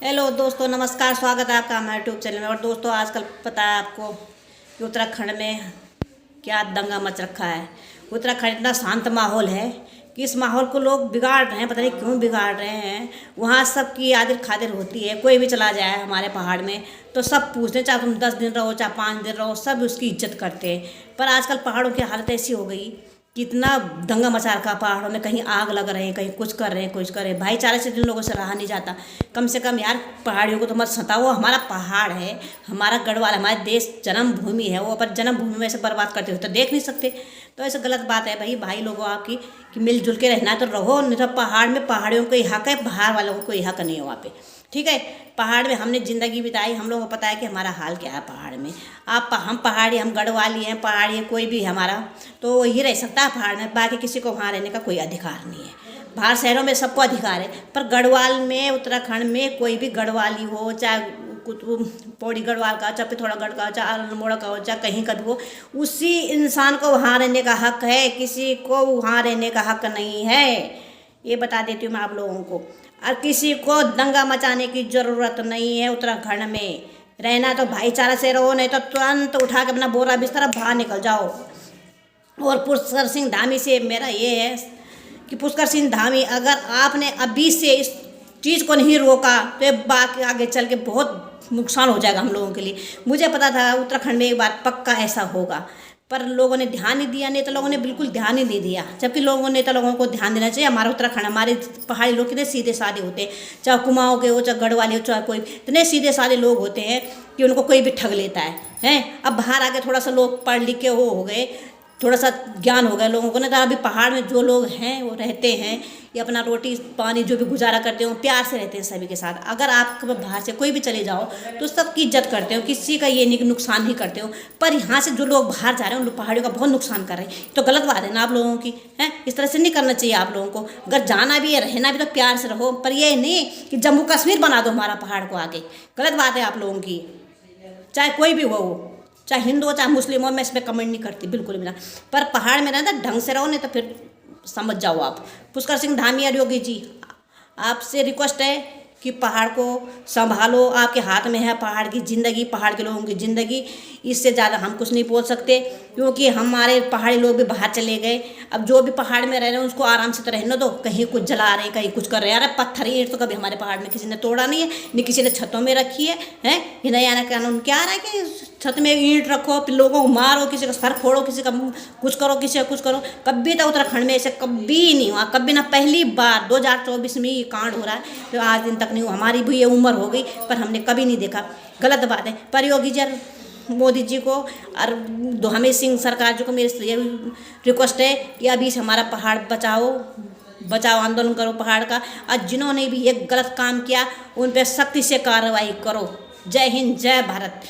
Hello दोस्तों, नमस्कार। स्वागत है आपका हमारे यूट्यूब चैनल में। और दोस्तों, आजकल पता है आपको कि उत्तराखंड में क्या दंगा मच रखा है। उत्तराखंड इतना शांत माहौल है कि इस माहौल को लोग बिगाड़ रहे हैं, पता नहीं क्यों बिगाड़ रहे हैं। वहाँ सबकी आदिर खातिर होती है, कोई भी चला जाए हमारे पहाड़ में तो सब पूछते हैं, चाहे तुम 10 दिन रहो चाहे 5 दिन रहो, सब उसकी इज्जत करते हैं। पर आजकल पहाड़ों की हालत ऐसी हो गई, कितना दंगा मचा रखा पहाड़ों में, कहीं आग लग रहे हैं, कहीं कुछ कर रहे हैं, कुछ कर रहे हैं। भाईचारे से जिन लोगों से रहा नहीं जाता, कम से कम यार पहाड़ियों को तो मत सताओ। हमारा पहाड़ है, हमारा गढ़वाल, हमारे देश जन्मभूमि है, वो अपन जन्मभूमि में से बर्बाद करते हो तो देख नहीं सकते। तो ऐसा गलत बात है भाई लोगों आपकी कि मिलजुल के रहना है तो रहो, नहीं तो पहाड़ में पहाड़ियों को ही हक है, बाहर वालों को कोई हक नहीं है वहाँ पे। ठीक है, पहाड़ में हमने ज़िंदगी बिताई, हम लोगों को पता है कि हमारा हाल क्या है पहाड़ में। हम पहाड़ी, हम गढ़वाली हैं, पहाड़ी है, कोई भी हमारा तो वही रह सकता है पहाड़ में, बाकी किसी को वहाँ रहने का कोई अधिकार नहीं है। बाहर शहरों में सबको अधिकार है, पर गढ़वाल में, उत्तराखंड में कोई भी गढ़वाली हो, चाहे पौड़ी गढ़वाल का, चाहे पिथौरागढ़ का, चाहे अल्मोड़ा का हो, चाहे कहीं का भी हो, उसी इंसान को वहाँ रहने का हक है, किसी को वहाँ रहने का हक नहीं है। ये बता देती हूँ मैं आप लोगों को। और किसी को दंगा मचाने की ज़रूरत नहीं है। उत्तराखंड में रहना तो भाईचारा से रहो, नहीं तो तुरंत उठा के अपना बोरा बिस्तर बाहर निकल जाओ। और पुष्कर सिंह धामी से मेरा ये है कि पुष्कर सिंह धामी, अगर आपने अभी से इस चीज़ को नहीं रोका तो ये बाकी आगे चल के बहुत नुकसान हो जाएगा हम लोगों के लिए। मुझे पता था उत्तराखंड में एक बार पक्का ऐसा होगा, पर लोगों ने ध्यान नहीं दिया, नेता लोगों ने बिल्कुल ध्यान ही नहीं दिया। जबकि नेता लोगों को ध्यान देना चाहिए। हमारा उत्तराखंड, हमारे पहाड़ी लोग कितने सीधे साधे होते हैं, चाहे कुमाऊँ के हो, चाहे गढ़वाले हो, चाहे कोई, इतने सीधे साधे लोग होते हैं कि उनको कोई भी ठग लेता है। अब बाहर आके थोड़ा सा लोग पढ़ लिख के हो गए, थोड़ा सा ज्ञान हो गया लोगों को ना। तो अभी पहाड़ में जो लोग हैं वो रहते हैं, ये अपना रोटी पानी जो भी गुजारा करते हो, प्यार से रहते हैं सभी के साथ। अगर आप बाहर से कोई भी चले जाओ तो सबकी इज्जत करते हो, किसी का ये नहीं कि नुकसान नहीं करते हो। पर यहाँ से जो लोग बाहर जा रहे हैं उन लोग पहाड़ियों का बहुत नुकसान कर रहे हैं। तो गलत बात है ना आप लोगों की, है। इस तरह से नहीं करना चाहिए आप लोगों को। अगर जाना भी है, रहना भी, तो प्यार से रहो, पर ये नहीं कि जम्मू कश्मीर बना दो हमारा पहाड़ को आगे। गलत बात है आप लोगों की, चाहे कोई भी हो, चाहे हिंदू हो चाहे मुस्लिम हो, मैं इसमें कमेंट नहीं करती बिल्कुल भी ना। पर पहाड़ में रहना ढंग से रहो, नहीं तो फिर समझ जाओ आप। पुष्कर सिंह धामी और योगी जी, आपसे रिक्वेस्ट है कि पहाड़ को संभालो, आपके हाथ में है पहाड़ की ज़िंदगी, पहाड़ के लोगों की ज़िंदगी। इससे ज़्यादा हम कुछ नहीं बोल सकते, क्योंकि हमारे पहाड़ी लोग भी बाहर चले गए। अब जो भी पहाड़ में रह रहे हैं उसको आराम से तो रहने दो, कहीं कुछ जला रहे हैं, कहीं कुछ कर रहे हैं। अरे पत्थर ईंट तो कभी हमारे पहाड़ में किसी ने तोड़ा नहीं है, नहीं किसी ने छतों में रखी है। ये नया कानून क्या आ रहा है कि छत में ईंट रखो, फिर लोगों को मारो, किसी का सर फोड़ो, किसी का कुछ करो, किसी का कुछ करो। कभी तो उत्तराखंड में ऐसे कभी नहीं हुआ, कभी ना। पहली बार 2024 में ये कांड हो रहा है, तो आज दिन तक नहीं हुआ। हमारी भी ये उम्र हो गई पर हमने कभी नहीं देखा। गलत बात है। पर योगी जी, मोदी जी को और हमें सिंह सरकार जी को मेरी ये रिक्वेस्ट है कि अभी से हमारा पहाड़ बचाओ आंदोलन करो पहाड़ का। और जिन्होंने भी ये गलत काम किया उन पर सख्ती से कार्रवाई करो। जय हिंद, जय भारत।